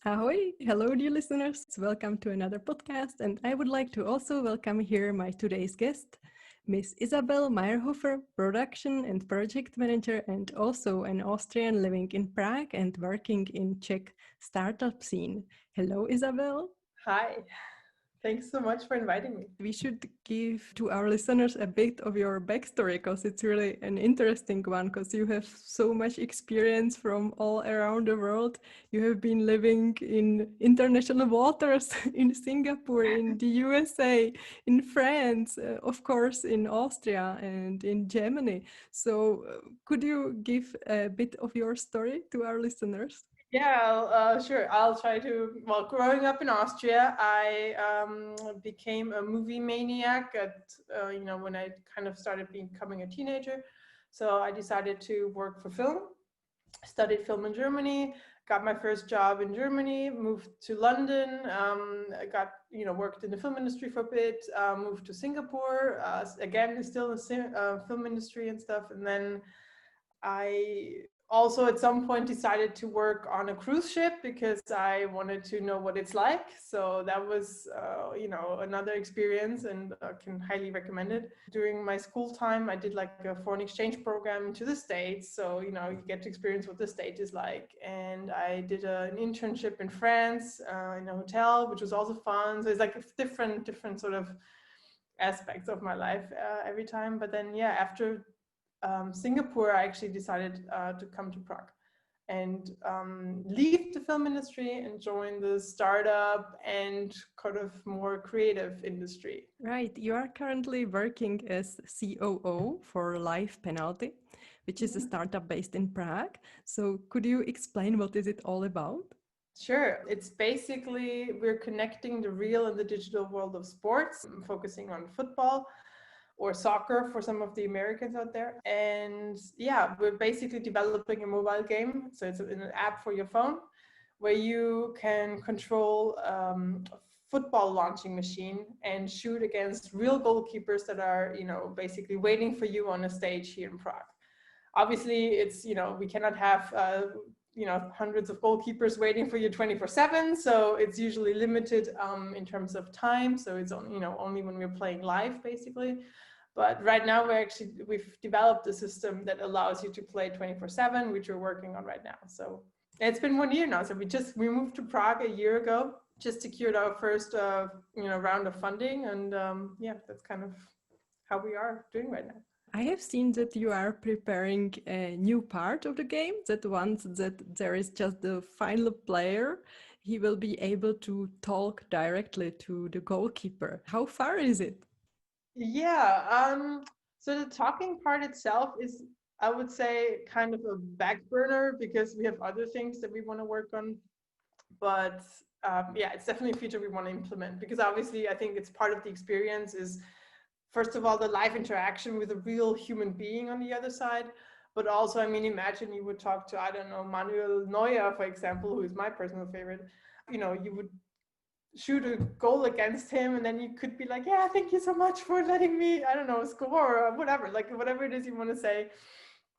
Ahoy! Hello, dear listeners. Welcome to another podcast. And I would like to also welcome here my today's guest, Miss Isabell Mayrhofer, production and project manager, and also an Austrian living in Prague and working in Czech startup scene. Hello, Isabell. Hi, thanks so much for inviting me. We should give to our listeners a bit of your backstory because it's really an interesting one because you have so much experience from all around the world. You have been living in international waters in Singapore, in the USA, in France, of course, in Austria and in Germany. So, could you give a bit of your story to our listeners? Yeah, sure. I'll try to. Well, growing up in Austria, I became a movie maniac when I kind of started becoming a teenager. So I decided to work for film. Studied film in Germany. Got my first job in Germany. Moved to London. I got worked in the film industry for a bit. Moved to Singapore. Again, still in the film industry and stuff. And then I also at some point decided to work on a cruise ship because I wanted to know what it's like. So that was, another experience, and can highly recommend it. During my school time, I did like a foreign exchange program to the States. So, you get to experience what the state is like. And I did an internship in France in a hotel, which was also fun. So it's like different sort of aspects of my life every time. But then, yeah, after Singapore, I actually decided to come to Prague and leave the film industry and join the startup and kind of more creative industry. Right, you are currently working as COO for Life Penalty, which is a startup based in Prague. So could you explain what is it all about? Sure. It's basically we're connecting the real and the digital world of sports, focusing on football or soccer for some of the Americans out there. And yeah, we're basically developing a mobile game. So it's an app for your phone where you can control a football launching machine and shoot against real goalkeepers that are, basically waiting for you on a stage here in Prague. Obviously, it's, we cannot have hundreds of goalkeepers waiting for you 24/7, so it's usually limited in terms of time. So it's only when we're playing live, basically. But right now we've developed a system that allows you to play 24/7, which we're working on right now. So it's been 1 year now. So we moved to Prague a year ago, just secured our first round of funding, and that's kind of how we are doing right now. I have seen that you are preparing a new part of the game, that once that there is just the final player, he will be able to talk directly to the goalkeeper. How far is it? Yeah, so the talking part itself is, I would say, kind of a back burner because we have other things that we want to work on. But yeah, it's definitely a feature we want to implement because obviously I think it's part of the experience is, first of all, the live interaction with a real human being on the other side. But also, I mean, imagine you would talk to, I don't know, Manuel Neuer, for example, who is my personal favorite. You would shoot a goal against him and then you could be like, yeah, thank you so much for letting me, I don't know, score or whatever, like whatever it is you want to say.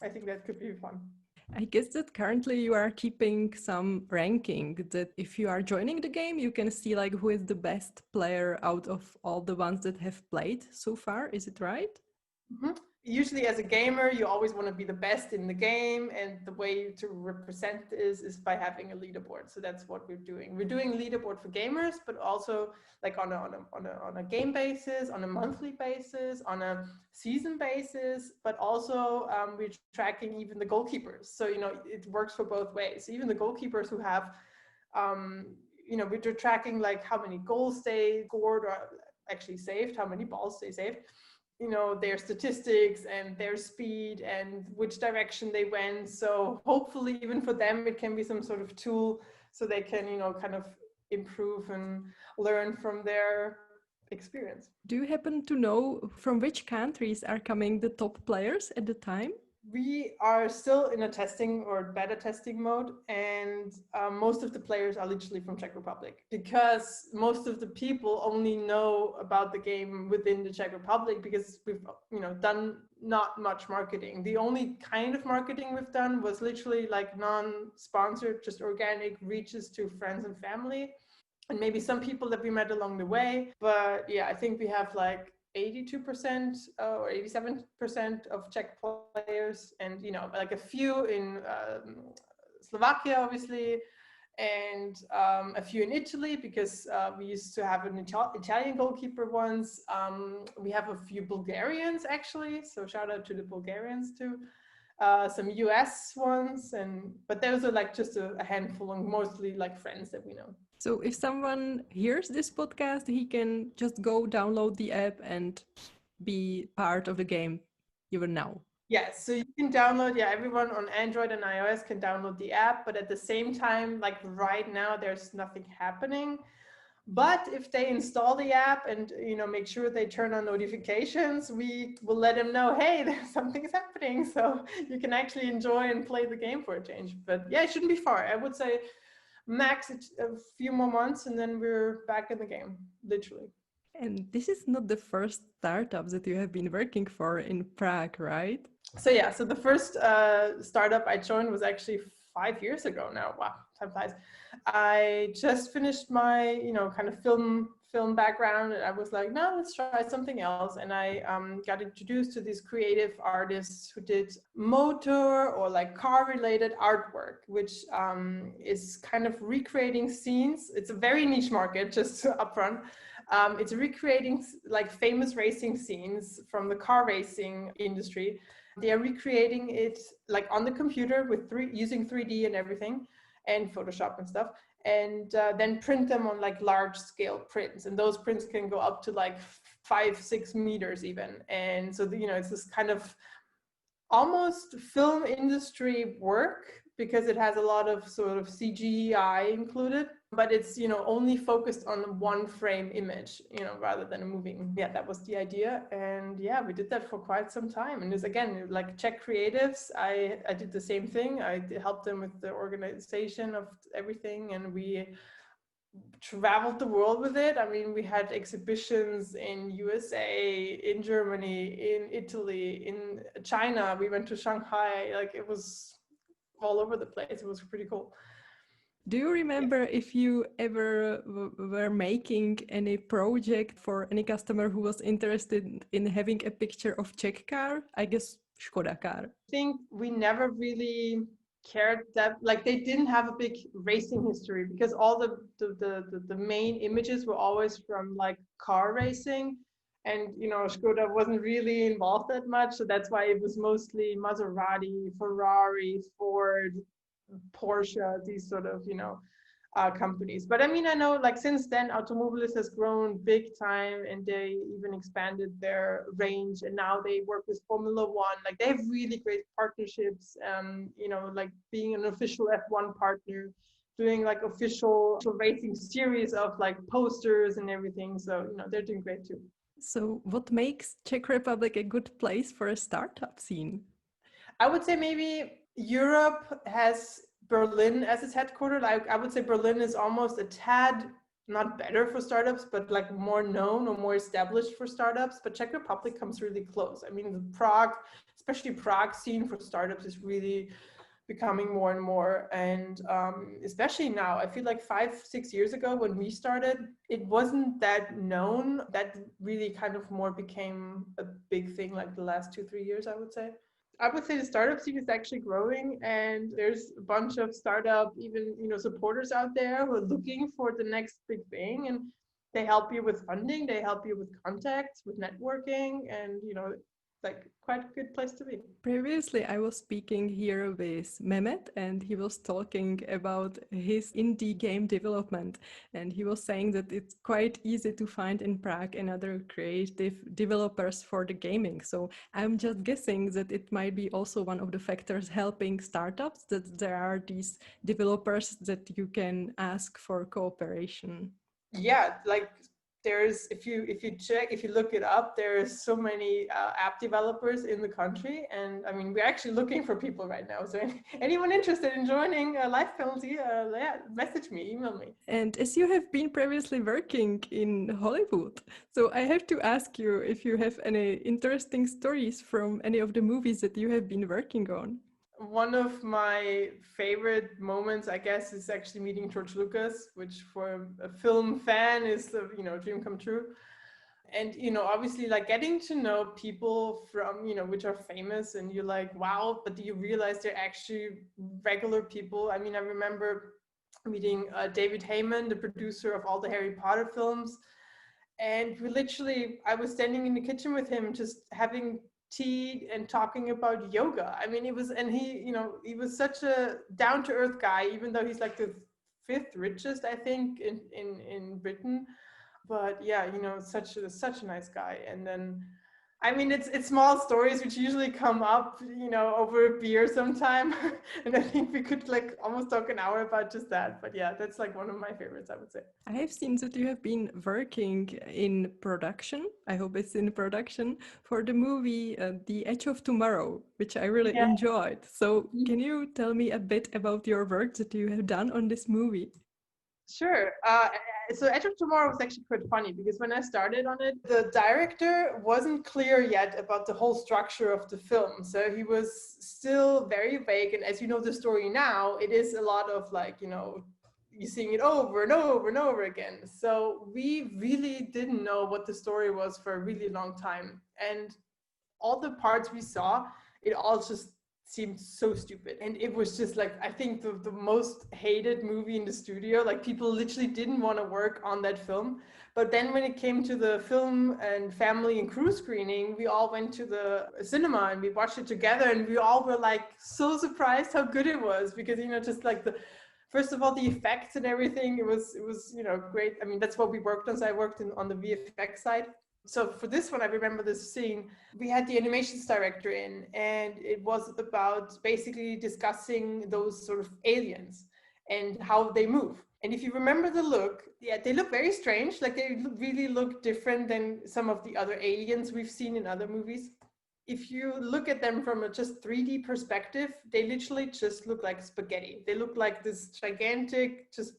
I think that could be fun. I guess that currently you are keeping some ranking that if you are joining the game, you can see like who is the best player out of all the ones that have played so far. Is it right? Mm-hmm. Usually as a gamer, you always want to be the best in the game, and the way to represent this is by having a leaderboard. So that's what we're doing. We're doing leaderboard for gamers, but also like on a game basis, on a monthly basis, on a season basis, but also we're tracking even the goalkeepers. So, it works for both ways. Even the goalkeepers who have, we're tracking like how many goals they scored or actually saved, how many balls they saved, their statistics and their speed and which direction they went. So hopefully even for them, it can be some sort of tool so they can, kind of improve and learn from their experience. Do you happen to know from which countries are coming the top players at the time? we are still in a testing or beta testing mode, and most of the players are literally from Czech Republic, because most of the people only know about the game within the Czech Republic, because we've done not much marketing. The only kind of marketing we've done was literally like non-sponsored, just organic reaches to friends and family, and maybe some people that we met along the way. But yeah, I think we have like 82% or 87% of Czech players, and like a few in Slovakia, obviously, and a few in Italy, because we used to have an Italian goalkeeper once. We have a few Bulgarians, actually, so shout out to the Bulgarians too. Some US ones, but those are like just a handful, and mostly like friends that we know. So if someone hears this podcast, he can just go download the app and be part of the game even now. Yes, so you can download, everyone on Android and iOS can download the app, but at the same time, like right now, there's nothing happening. But if they install the app and make sure they turn on notifications, we will let them know, hey, there's something's happening, so you can actually enjoy and play the game for a change. But yeah, it shouldn't be far. I would say max a few more months, and then we're back in the game, literally. And this is not the first startup that you have been working for in Prague, right? So the first startup I joined was actually 5 years ago now. Wow, time flies. I just finished my, kind of film background, and I was like, no, let's try something else. And I got introduced to these creative artists who did motor or like car related artwork, which is kind of recreating scenes. It's a very niche market, just upfront. It's recreating like famous racing scenes from the car racing industry. They are recreating it like on the computer with using 3D and everything, and Photoshop and stuff, and then print them on like large scale prints. And those prints can go up to like 5-6 meters even. And so it's this kind of almost film industry work, because it has a lot of sort of CGI included, but it's only focused on one frame image, rather than a moving. Yeah, that was the idea. And yeah, we did that for quite some time. And it's, again, like Czech creatives, I did the same thing. I helped them with the organization of everything, and we traveled the world with it. I mean, we had exhibitions in USA, in Germany, in Italy, in China. We went to Shanghai. Like, it was all over the place. It was pretty cool. Do you remember if you ever were making any project for any customer who was interested in having a picture of Czech car? I guess Škoda car. I think we never really cared that, like, they didn't have a big racing history, because all the main images were always from like car racing, and Škoda wasn't really involved that much, so that's why it was mostly Maserati, Ferrari, Ford, Porsche, these sort of companies. But I mean, I know like since then Automobilist has grown big time, and they even expanded their range, and now they work with Formula One. Like, they have really great partnerships, like being an official F1 partner, doing like official racing series of like posters and everything. So they're doing great too. So what makes Czech Republic a good place for a startup scene? I would say maybe Europe has Berlin as its headquarters. I would say Berlin is almost a tad not better for startups, but like more known or more established for startups. But Czech Republic comes really close. I mean, the Prague, especially Prague scene for startups, is really becoming more and more. And especially now, I feel like 5-6 years ago when we started, it wasn't that known. That really kind of more became a big thing like the last 2-3 years, I would say. I would say the startup scene is actually growing, and there's a bunch of startup, even supporters out there who are looking for the next big thing, and they help you with funding, they help you with contacts, with networking, and like quite a good place to be. Previously, I was speaking here with Mehmet, and he was talking about his indie game development. And he was saying that it's quite easy to find in Prague another creative developers for the gaming. So I'm just guessing that it might be also one of the factors helping startups, that there are these developers that you can ask for cooperation. Yeah, like there's, if you look it up, there's so many app developers in the country, and I mean, we're actually looking for people right now. So anyone interested in joining Life Penalty, message me, email me. And as you have been previously working in Hollywood, so I have to ask you if you have any interesting stories from any of the movies that you have been working on. One of my favorite moments, I guess, is actually meeting George Lucas, which for a film fan is a dream come true. And obviously, like, getting to know people from which are famous, and you're like, wow, but do you realize they're actually regular people? I mean, I remember meeting David Heyman, the producer of all the Harry Potter films, and I was standing in the kitchen with him, just having tea and talking about yoga. I mean, he was such a down-to-earth guy, even though he's like the 5th richest, I think, in Britain. But yeah, such a nice guy. And then, I mean, it's small stories which usually come up, over a beer sometime. And I think we could like almost talk an hour about just that. But yeah, that's like one of my favorites, I would say. I have seen that you have been working in production. I hope it's in production for the movie The Edge of Tomorrow, which I really enjoyed. So can you tell me a bit about your work that you have done on this movie? Sure. So Edge of Tomorrow was actually quite funny, because when I started on it, the director wasn't clear yet about the whole structure of the film. So he was still very vague. And as you know the story now, it is a lot of like, you're seeing it over and over and over again. So we really didn't know what the story was for a really long time. And all the parts we saw, it all just seemed so stupid. And it was just like, I think the most hated movie in the studio. Like, people literally didn't want to work on that film. But then when it came to the film and family and crew screening, we all went to the cinema and we watched it together, and we all were like so surprised how good it was, because just like first of all, the effects and everything, it was great. I mean, that's what we worked on. So I worked on the VFX side. So for this one, I remember this scene, we had the animations director in, and it was about basically discussing those sort of aliens and how they move. And if you remember the look, yeah, they look very strange. Like, they really look different than some of the other aliens we've seen in other movies. If you look at them from a just 3D perspective, they literally just look like spaghetti. They look like this gigantic, just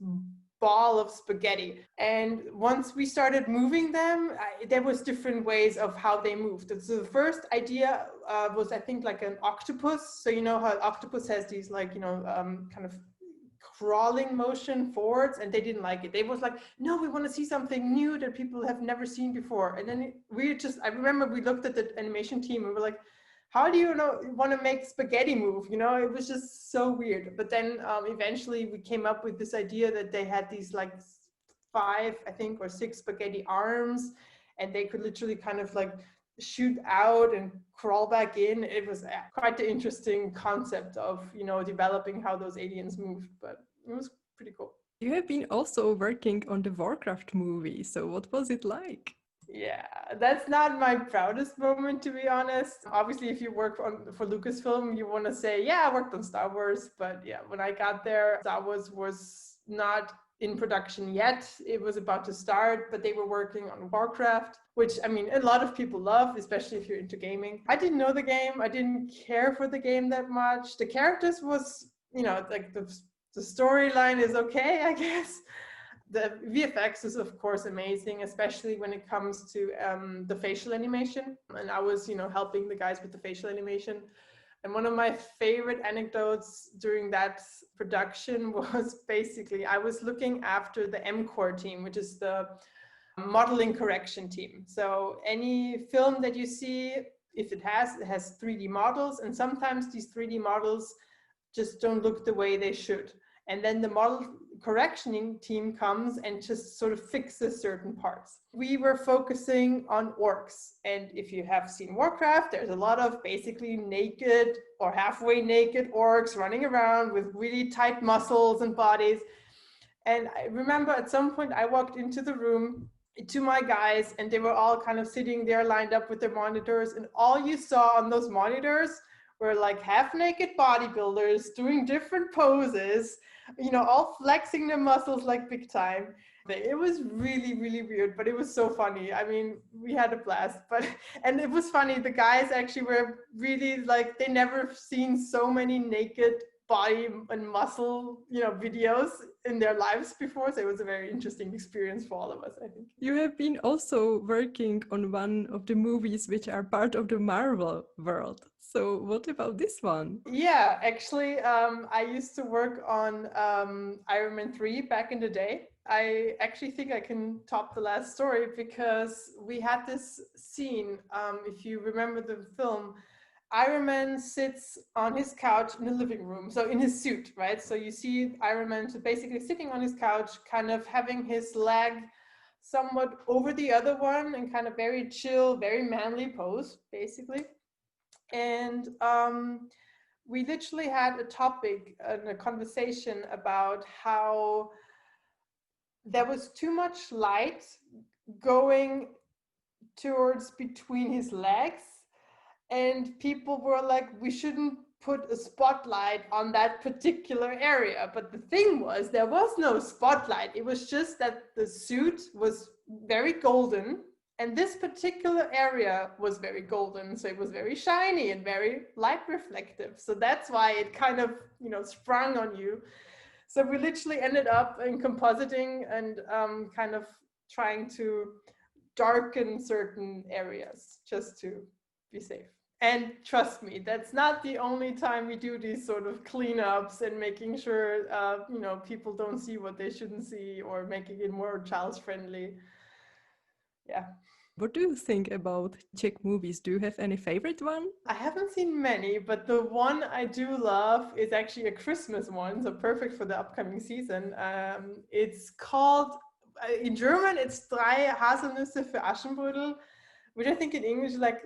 ball of spaghetti. And once we started moving them, there was different ways of how they moved. So the first idea was, I think, like an octopus. So how an octopus has these like, kind of crawling motion forwards, and they didn't like it. They was like, no, we want to see something new that people have never seen before. And then I remember we looked at the animation team and we're like, how do you want to make spaghetti move? It was just so weird. But then eventually we came up with this idea that they had these like 5, I think, or 6 spaghetti arms, and they could literally kind of like shoot out and crawl back in. It was quite an interesting concept of, developing how those aliens moved, but it was pretty cool. You have been also working on the Warcraft movie. So what was it like? Yeah, that's not my proudest moment, to be honest. Obviously, if you work for Lucasfilm, you want to say, yeah, I worked on Star Wars. But yeah, when I got there, Star Wars was not in production yet. It was about to start, but they were working on Warcraft, which, I mean, a lot of people love, especially if you're into gaming. I didn't know the game. I didn't care for the game that much. The characters was, like the storyline is okay, I guess. The VFX is, of course, amazing, especially when it comes to the facial animation. And I was, helping the guys with the facial animation. And one of my favorite anecdotes during that production was basically, I was looking after the MCore team, which is the modeling correction team. So any film that you see, if it has 3D models, and sometimes these 3D models just don't look the way they should. And then the model correctioning team comes and just sort of fixes certain parts. We were focusing on orcs. And if you have seen Warcraft, there's a lot of basically naked or halfway naked orcs running around with really tight muscles and bodies. And I remember at some point I walked into the room to my guys, and they were all kind of sitting there lined up with their monitors. And all you saw on those monitors were like half-naked bodybuilders doing different poses, all flexing their muscles like big time. It was really, really weird, but it was so funny. I mean, we had a blast, and it was funny. The guys actually were really like, they never seen so many naked body and muscle, videos in their lives before. So it was a very interesting experience for all of us, I think. You have been also working on one of the movies which are part of the Marvel world. So what about this one? Yeah, actually, I used to work on Iron Man 3 back in the day. I actually think I can top the last story because we had this scene, if you remember the film, Iron Man sits on his couch in the living room, so in his suit, right? So you see Iron Man basically sitting on his couch, kind of having his leg somewhat over the other one and kind of very chill, very manly pose, basically. And we literally had a topic and a conversation about how there was too much light going towards between his legs, and people were like, we shouldn't put a spotlight on that particular area. But the thing was, there was no spotlight. It was just that the suit was very golden, and this particular area was very golden, so it was very shiny and very light reflective. So that's why it kind of, sprung on you. So we literally ended up in compositing and kind of trying to darken certain areas just to be safe. And trust me, that's not the only time we do these sort of cleanups and making sure, people don't see what they shouldn't see, or making it more child friendly. Yeah. What do you think about Czech movies? Do you have any favorite one? I haven't seen many, but the one I do love is actually a Christmas one, so perfect for the upcoming season. It's called, in German, it's Drei Haselnüsse für Aschenbrödel, which I think in English is like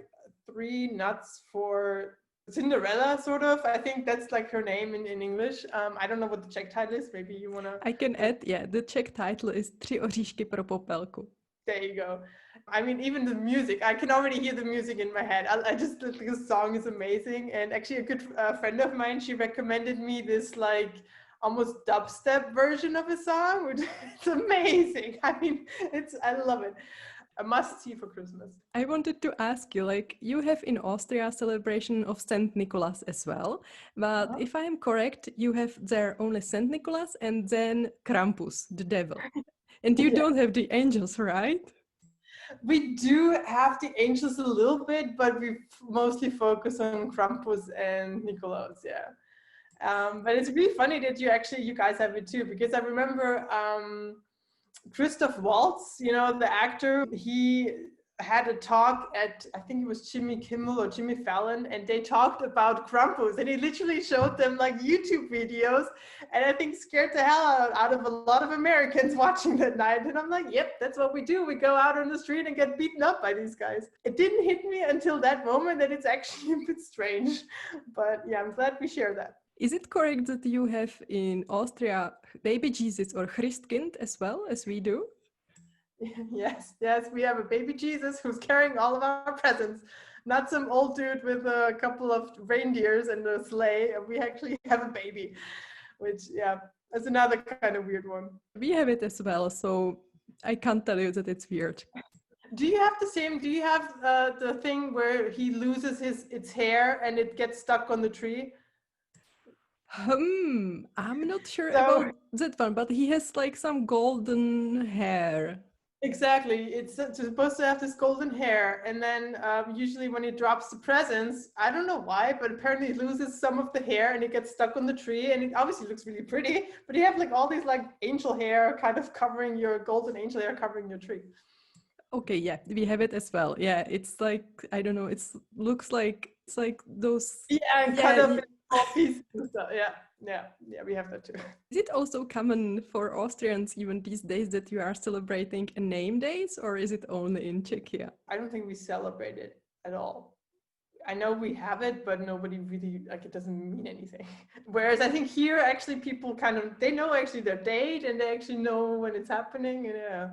three nuts for Cinderella, sort of. I think that's like her name in English. I don't know what the Czech title is. Maybe you want to... I can add, the Czech title is Tři oříšky pro popelku. There you go. I mean, even the music, I can already hear the music in my head. I just think the song is amazing. And actually a good friend of mine, she recommended me this like almost dubstep version of a song, which is amazing. I mean, I love it. A must see for Christmas. I wanted to ask you, like, you have in Austria celebration of Saint Nicholas as well, but if I am correct, you have there only Saint Nicholas and then Krampus, the devil. And you don't have the angels, right? We do have the angels a little bit, but we mostly focus on Krampus and Nikolaus, yeah. But it's really funny that you guys have it too, because I remember Christoph Waltz, the actor, he had a talk at, I think it was Jimmy Kimmel or Jimmy Fallon, and they talked about Krampus, and he literally showed them like YouTube videos, and I think scared the hell out of a lot of Americans watching that night. And I'm like, yep, that's what we do. We go out on the street and get beaten up by these guys. It didn't hit me until that moment that it's actually a bit strange, but yeah, I'm glad we share that. Is it correct that you have in Austria baby Jesus or Christkind as well as we do? Yes, we have a baby Jesus who's carrying all of our presents. Not some old dude with a couple of reindeers and a sleigh. We actually have a baby, which, is another kind of weird one. We have it as well, so I can't tell you that it's weird. Do you have the same? Do you have the thing where he loses its hair and it gets stuck on the tree? I'm not sure about that one, but he has like some golden hair. Exactly. It's supposed to have this golden hair, and then usually when he drops the presents, I don't know why, but apparently he loses some of the hair and it gets stuck on the tree, and it obviously looks really pretty, but you have like all these like angel hair kind of covering your golden angel hair covering your tree. Okay, yeah, we have it as well. Yeah, it's like, I don't know, it's like those... Yeah, kind of small pieces and stuff. Yeah, we have that too. Is it also common for Austrians even these days that you are celebrating a name days, or is it only in Czechia? I don't think we celebrate it at all. I know we have it, but nobody really, like, it doesn't mean anything. Whereas I think here actually people they know actually their date and they actually know when it's happening. And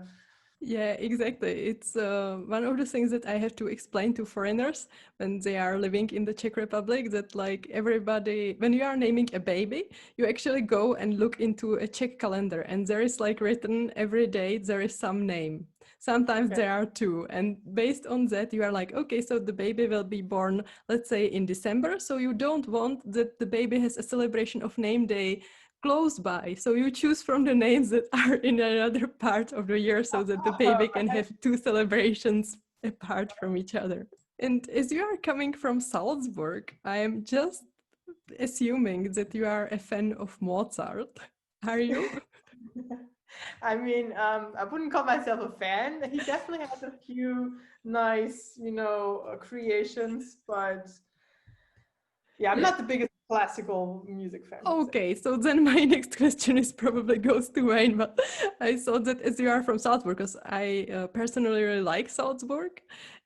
Yeah, exactly. It's one of the things that I have to explain to foreigners when they are living in the Czech Republic, that like everybody, when you are naming a baby, you actually go and look into a Czech calendar, and there is like written every day there is some name. Sometimes Okay. there are two, and based on that you are like, okay, so the baby will be born, let's say in December, so you don't want that the baby has a celebration of name day close by. So you choose from the names that are in another part of the year so that the baby can have two celebrations apart from each other. And as you are coming from Salzburg, I am just assuming that you are a fan of Mozart. Are you? I mean, I wouldn't call myself a fan. He definitely has a few nice, creations, but yeah, I'm Yeah. not the biggest classical music fan, let's say. Okay, so then my next question is probably goes to Wayne, but I thought that as you are from Salzburg, because I personally really like Salzburg,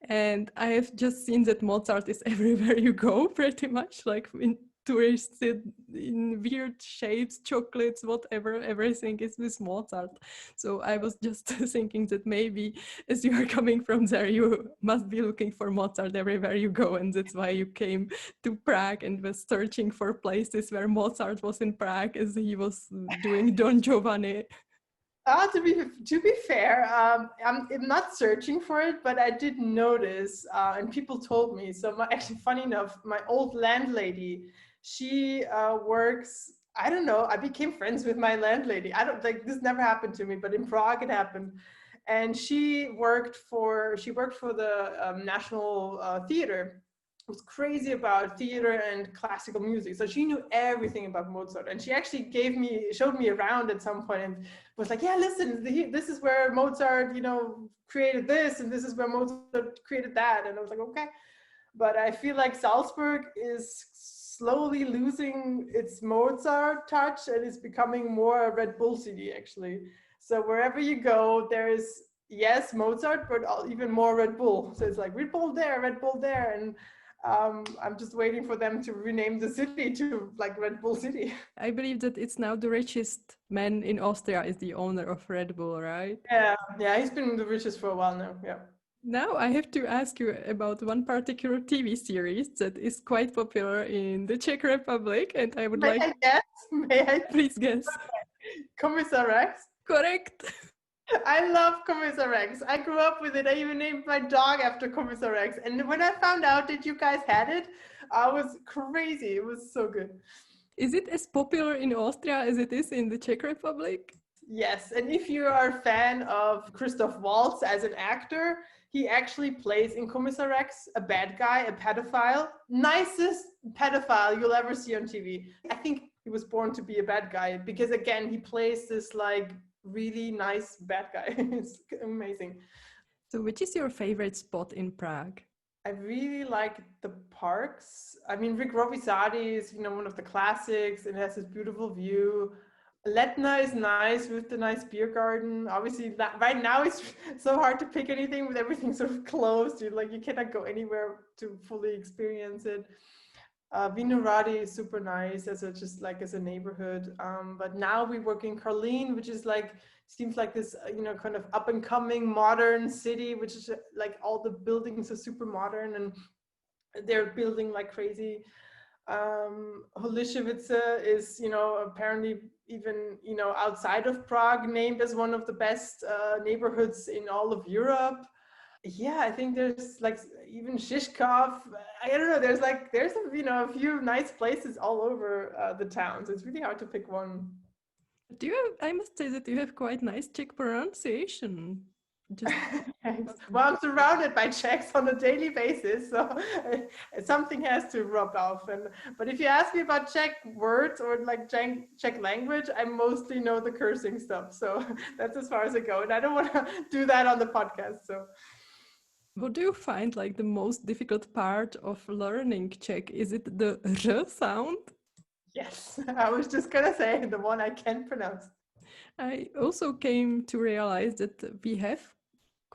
and I have just seen that Mozart is everywhere you go, pretty much, like in tourists in weird shapes, chocolates, whatever, everything is with Mozart. So I was just thinking that maybe as you are coming from there, you must be looking for Mozart everywhere you go, and that's why you came to Prague and was searching for places where Mozart was in Prague as he was doing Don Giovanni. To be fair, I'm not searching for it, but I did notice, and people told me. So actually, funny enough, my old landlady, she works. I don't know. I became friends with my landlady. I don't like this never happened to me, but in Prague it happened, and she worked for the National Theater. Was crazy about theater and classical music, so she knew everything about Mozart, and she actually showed me around at some point, and was like, yeah, listen, this is where Mozart, created this, and this is where Mozart created that. And I was like, okay. But I feel like Salzburg is slowly losing its Mozart touch and is becoming more a Red Bull city, actually. So wherever you go, there's, yes, Mozart, but even more Red Bull. So it's like Red Bull there. And I'm just waiting for them to rename the city to like Red Bull City. I believe that it's now the richest man in Austria is the owner of Red Bull, right? Yeah, he's been the richest for a while now. Yeah. Now I have to ask you about one particular TV series that is quite popular in the Czech Republic, and I would May like, I guess? May I? please guess. Commissar Rex. Correct. I love Commissar Rex. I grew up with it. I even named my dog after Commissar Rex. And when I found out that you guys had it, I was crazy. It was so good. Is it as popular in Austria as it is in the Czech Republic? Yes. And if you are a fan of Christoph Waltz as an actor, he actually plays in Commissar Rex a bad guy, a pedophile. Nicest pedophile you'll ever see on TV. I think he was born to be a bad guy because, again, he plays this like really nice bad guy. It's amazing. So which is your favorite spot in Prague? I really like the parks. I mean, Rick Rovisadi is, one of the classics. It has this beautiful view. Letna is nice with the nice beer garden. Obviously, right now it's so hard to pick anything with everything sort of closed. You cannot go anywhere to fully experience it. Vinorati is super nice as a neighborhood. But now we work in Karlin, which is seems like this kind of up and coming modern city, which is like all the buildings are super modern and they're building like crazy. Holishevice is apparently even outside of Prague named as one of the best neighborhoods in all of Europe. Yeah, I think there's like even Shishkov. I don't know. There's a few nice places all over the town. So it's really hard to pick one. I must say that you have quite nice Czech pronunciation. Just Well, I'm surrounded by Czechs on a daily basis, so something has to rub off. But if you ask me about Czech words or like Czech language, I mostly know the cursing stuff. So that's as far as I go, and I don't want to do that on the podcast. So. what do you find like the most difficult part of learning Czech? Is it the R sound? Yes, I was just gonna say the one I can't pronounce. I also came to realize that we have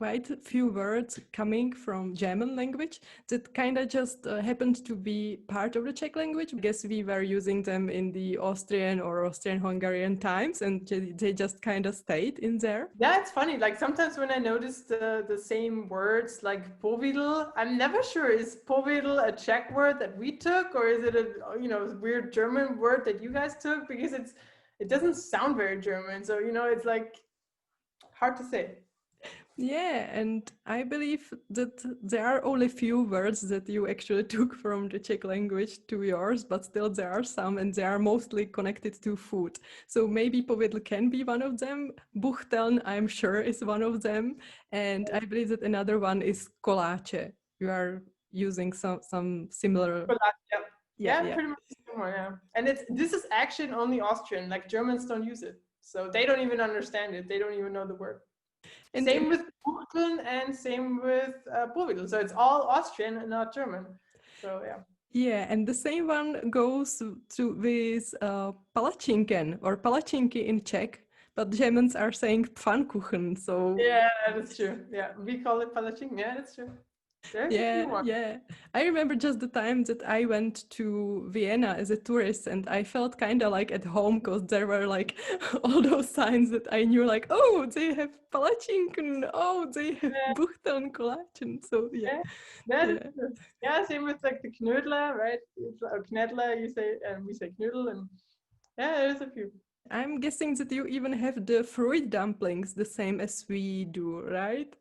quite a few words coming from German language that kind of just happened to be part of the Czech language. I guess we were using them in the Austrian or Austrian-Hungarian times, and they just kind of stayed in there. Yeah, it's funny. Like sometimes when I notice the same words like povedl, I'm never sure, is povedl a Czech word that we took, or is it a weird German word that you guys took? Because it doesn't sound very German. So it's like hard to say. Yeah, and I believe that there are only few words that you actually took from the Czech language to yours, but still there are some, and they are mostly connected to food. So maybe povedl can be one of them. Buchteln, I'm sure, is one of them. And I believe that another one is koláče. You are using some similar... Yeah, pretty much similar, yeah. And this is actually only Austrian, like Germans don't use it. So they don't even understand it. They don't even know the word. And same with Buchteln and same with povedl. So it's all Austrian and not German. So yeah. Yeah, and the same one goes with palačinken or palačinky in Czech, but Germans are saying Pfannkuchen. So yeah, that's true. Yeah, we call it palačinken. Yeah, that's true. Yeah. I remember just the time that I went to Vienna as a tourist, and I felt kind of like at home because there were like all those signs that I knew, like, oh, they have palačinken, oh, they have Buchteln Koláčen. So yeah. Same with like the knödler, right? It's knödler, you say, and we say knödel, and yeah, there's a few. I'm guessing that you even have the fruit dumplings the same as we do, right?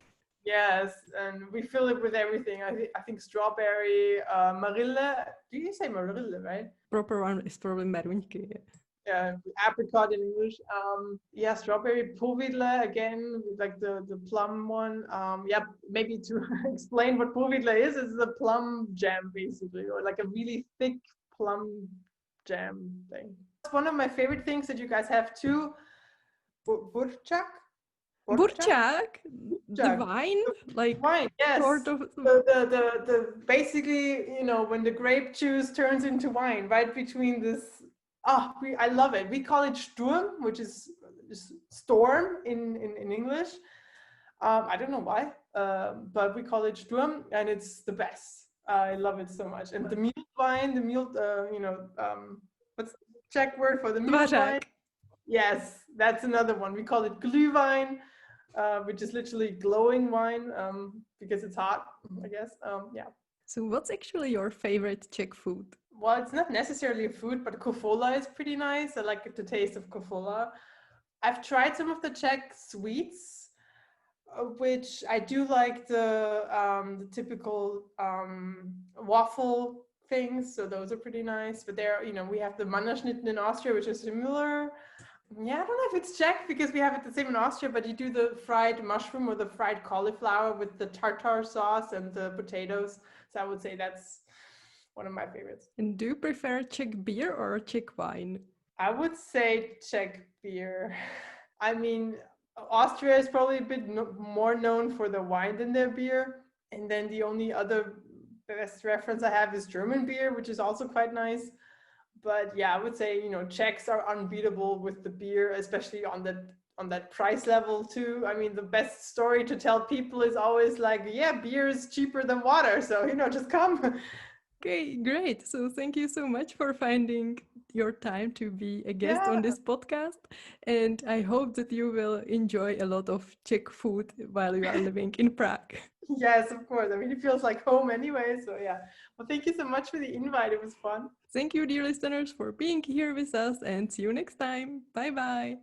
Yes, and we fill it with everything. I think strawberry, marille. Do you say marille, right? Proper one is probably meruňky. Yeah, apricot in English. Strawberry povedla again, like the plum one. Maybe to explain what povedla is, it's a plum jam basically, or like a really thick plum jam thing. One of my favorite things that you guys have too, burčak. Burčak, the wine, like wine, yes. Sort of. The basically, when the grape juice turns into wine, right between this. I love it. We call it Sturm, which is storm in English. I don't know why, but we call it Sturm, and it's the best. I love it so much. And the mule wine, what's the Czech word for the mule wine? Yes, that's another one. We call it Glühwein. Which is literally glowing wine because it's hot, I guess. So what's actually your favorite Czech food? Well, it's not necessarily a food, but kofola is pretty nice. I like the taste of kofola. I've tried some of the Czech sweets, which I do like the typical waffle things. So those are pretty nice. But there, we have the Mannerschnitten in Austria, which is similar. Yeah, I don't know if it's Czech because we have it the same in Austria, but you do the fried mushroom or the fried cauliflower with the tartar sauce and the potatoes. So I would say that's one of my favorites. And do you prefer Czech beer or Czech wine? I would say Czech beer. I mean, Austria is probably a bit more known for the wine than their beer. And then the only other best reference I have is German beer, which is also quite nice. But yeah, I would say, Czechs are unbeatable with the beer, especially on that price level too. I mean, the best story to tell people is always like, yeah, beer is cheaper than water. So, just come. Okay, great. So thank you so much for finding your time to be a guest on this podcast. And I hope that you will enjoy a lot of Czech food while you are living in Prague. Yes, of course. I mean, it feels like home anyway. So yeah. Well, thank you so much for the invite. It was fun. Thank you, dear listeners, for being here with us, and see you next time. Bye-bye.